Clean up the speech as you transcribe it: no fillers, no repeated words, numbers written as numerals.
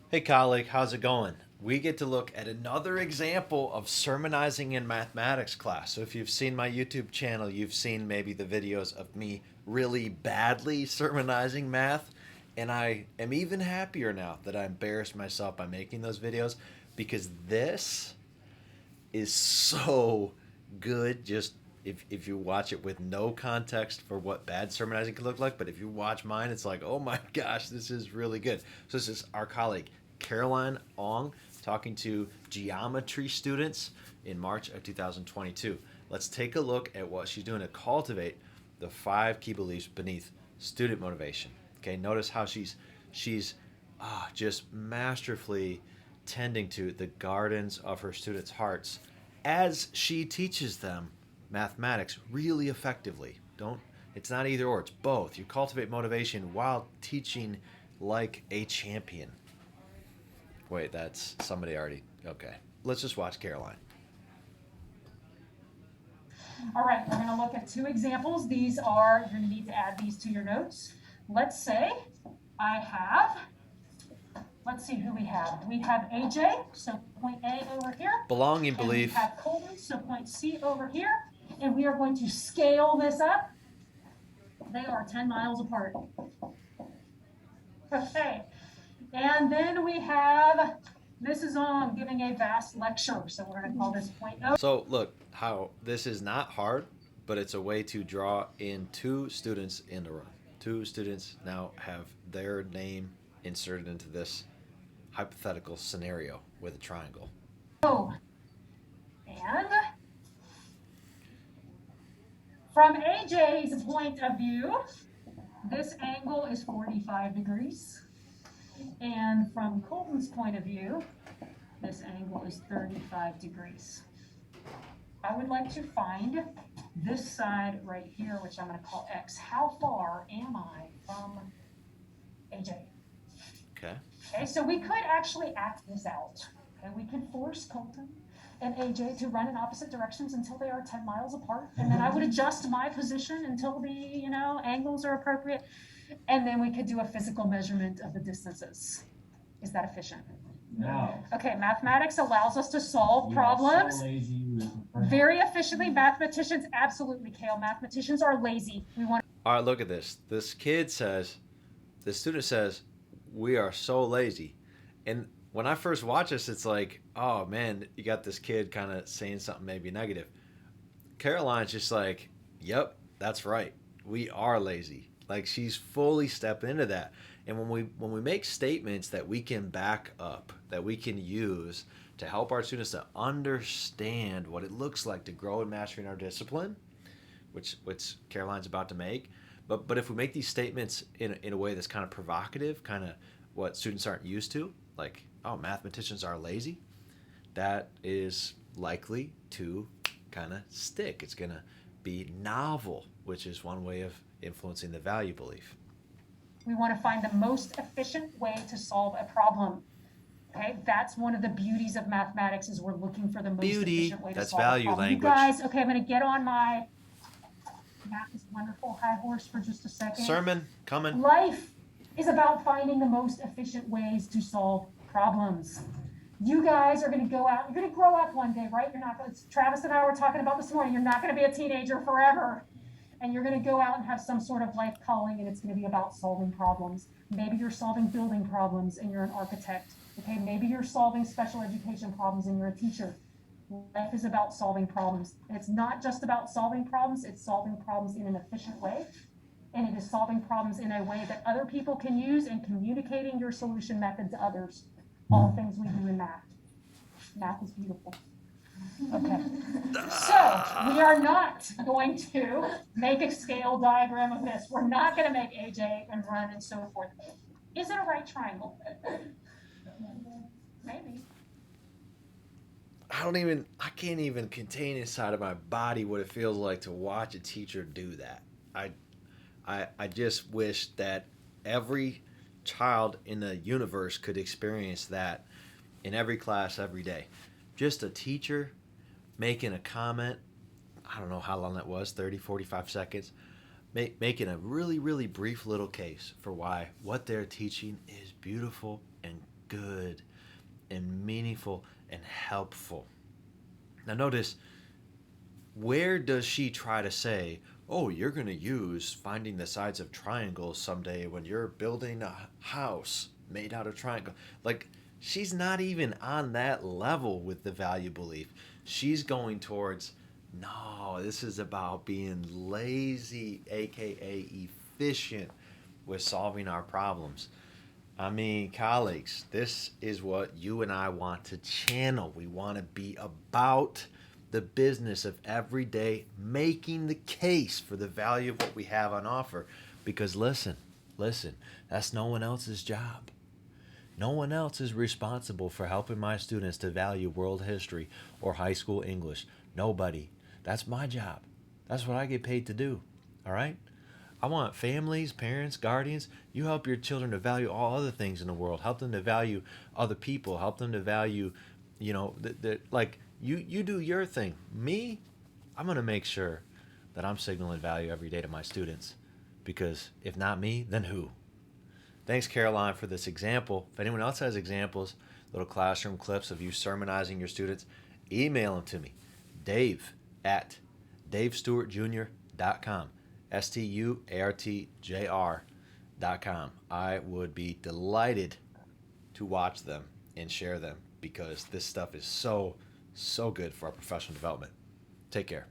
Hey, colleague, how's it going? We get to look at another example of sermonizing in mathematics class. So, if you've seen my YouTube channel, you've seen maybe the videos of me really badly sermonizing math. And I am even happier now that I embarrassed myself by making those videos because this is so good. Just if you watch it with no context for what bad sermonizing can look like, but if you watch mine, it's like, oh my gosh, this is really good. So this is our colleague Caroline Ong talking to geometry students in March of 2022. Let's take a look at what she's doing to cultivate the five key beliefs beneath student motivation. Okay, notice how she's just masterfully tending to the gardens of her students' hearts as she teaches them mathematics really effectively. Don't It's not either or, it's both. You cultivate motivation while teaching like a champion. Wait, that's somebody already. Okay. Let's just watch Caroline. All right, we're going to look at two examples. These are, you're going to need to add these to your notes. Let's say I have, let's see who we have. We have AJ, so point A over here. Belonging And we belief. have Colton, so point C over here. And we are going to scale this up. They are 10 miles apart. Okay. And then we have, this is on giving a vast lecture. So we're going to call this point O. So, look, how this is not hard, but it's a way to draw in two students in the room. Two students now have their name inserted into this hypothetical scenario with a triangle. And from AJ's point of view, this angle is 45 degrees. And from Colton's point of view, this angle is 35 degrees. I would like to find this side right here, which I'm going to call X. How far am I from AJ? Okay. Okay, so we could actually act this out. Okay, we could force Colton and AJ to run in opposite directions until they are 10 miles apart. And then I would adjust my position until the, angles are appropriate. And then we could do a physical measurement of the distances. Is that efficient? No. Okay, mathematics allows us to solve problems very efficiently. Mathematicians, absolutely, Kale. Mathematicians are lazy. All right, look at this. The student says, we are so lazy. And when I first watch this, it's like, oh man, you got this kid kind of saying something maybe negative. Caroline's just like, yep, that's right. We are lazy. Like she's fully stepping into that. And when we make statements that we can back up, that we can use to help our students to understand what it looks like to grow in mastering our discipline, which Caroline's about to make. But if we make these statements in a way that's kind of provocative, kind of what students aren't used to, like, oh, mathematicians are lazy, that is likely to kind of stick. It's going to be novel, which is one way of influencing the value belief. We want to find the most efficient way to solve a problem. Okay, that's one of the beauties of mathematics is we're looking for the most efficient way to That's solve a value problem. language. You guys, okay, I'm going to get on my math is wonderful high horse for just a second. Sermon coming. Life is about finding the most efficient ways to solve problems. You guys are going to go out, you're going to grow up one day, right? You're not going to, Travis and I were talking about this morning, you're not going to be a teenager forever. And you're going to go out and have some sort of life calling, and it's going to be about solving problems. Maybe you're solving building problems and you're an architect. Okay, maybe you're solving special education problems and you're a teacher. Life is about solving problems. And it's not just about solving problems, it's solving problems in an efficient way. And it is solving problems in a way that other people can use and communicating your solution method to others. All things we do in math. Math is beautiful. Okay, so we are not going to make a scale diagram of this. We're not going to make AJ and run and so forth. Is it a right triangle? Maybe. I can't even contain inside of my body what it feels like to watch a teacher do that. I just wish that every child in the universe could experience that in every class every day. Just a teacher making a comment, I don't know how long that was, 30, 45 seconds, making a really, really brief little case for why what they're teaching is beautiful and good and meaningful and helpful. Now notice, where does she try to say, oh, you're going to use finding the sides of triangles someday when you're building a house made out of triangle? Like, she's not even on that level with the value belief. She's going towards, no, this is about being lazy, aka efficient, with solving our problems. I mean, colleagues, this is what you and I want to channel. We want to be about the business of every day making the case for the value of what we have on offer. Because listen, that's no one else's job. No one else is responsible for helping my students to value world history or high school English. Nobody. That's my job. That's what I get paid to do. All right? I want families, parents, guardians, you help your children to value all other things in the world. Help them to value other people. Help them to value, like you do your thing. Me, I'm going to make sure that I'm signaling value every day to my students, because if not me, then who? Thanks, Caroline, for this example. If anyone else has examples, little classroom clips of you sermonizing your students, email them to me. Dave at DaveStewartJr.com. STUARTJR.com. I would be delighted to watch them and share them, because this stuff is so good for our professional development. Take care.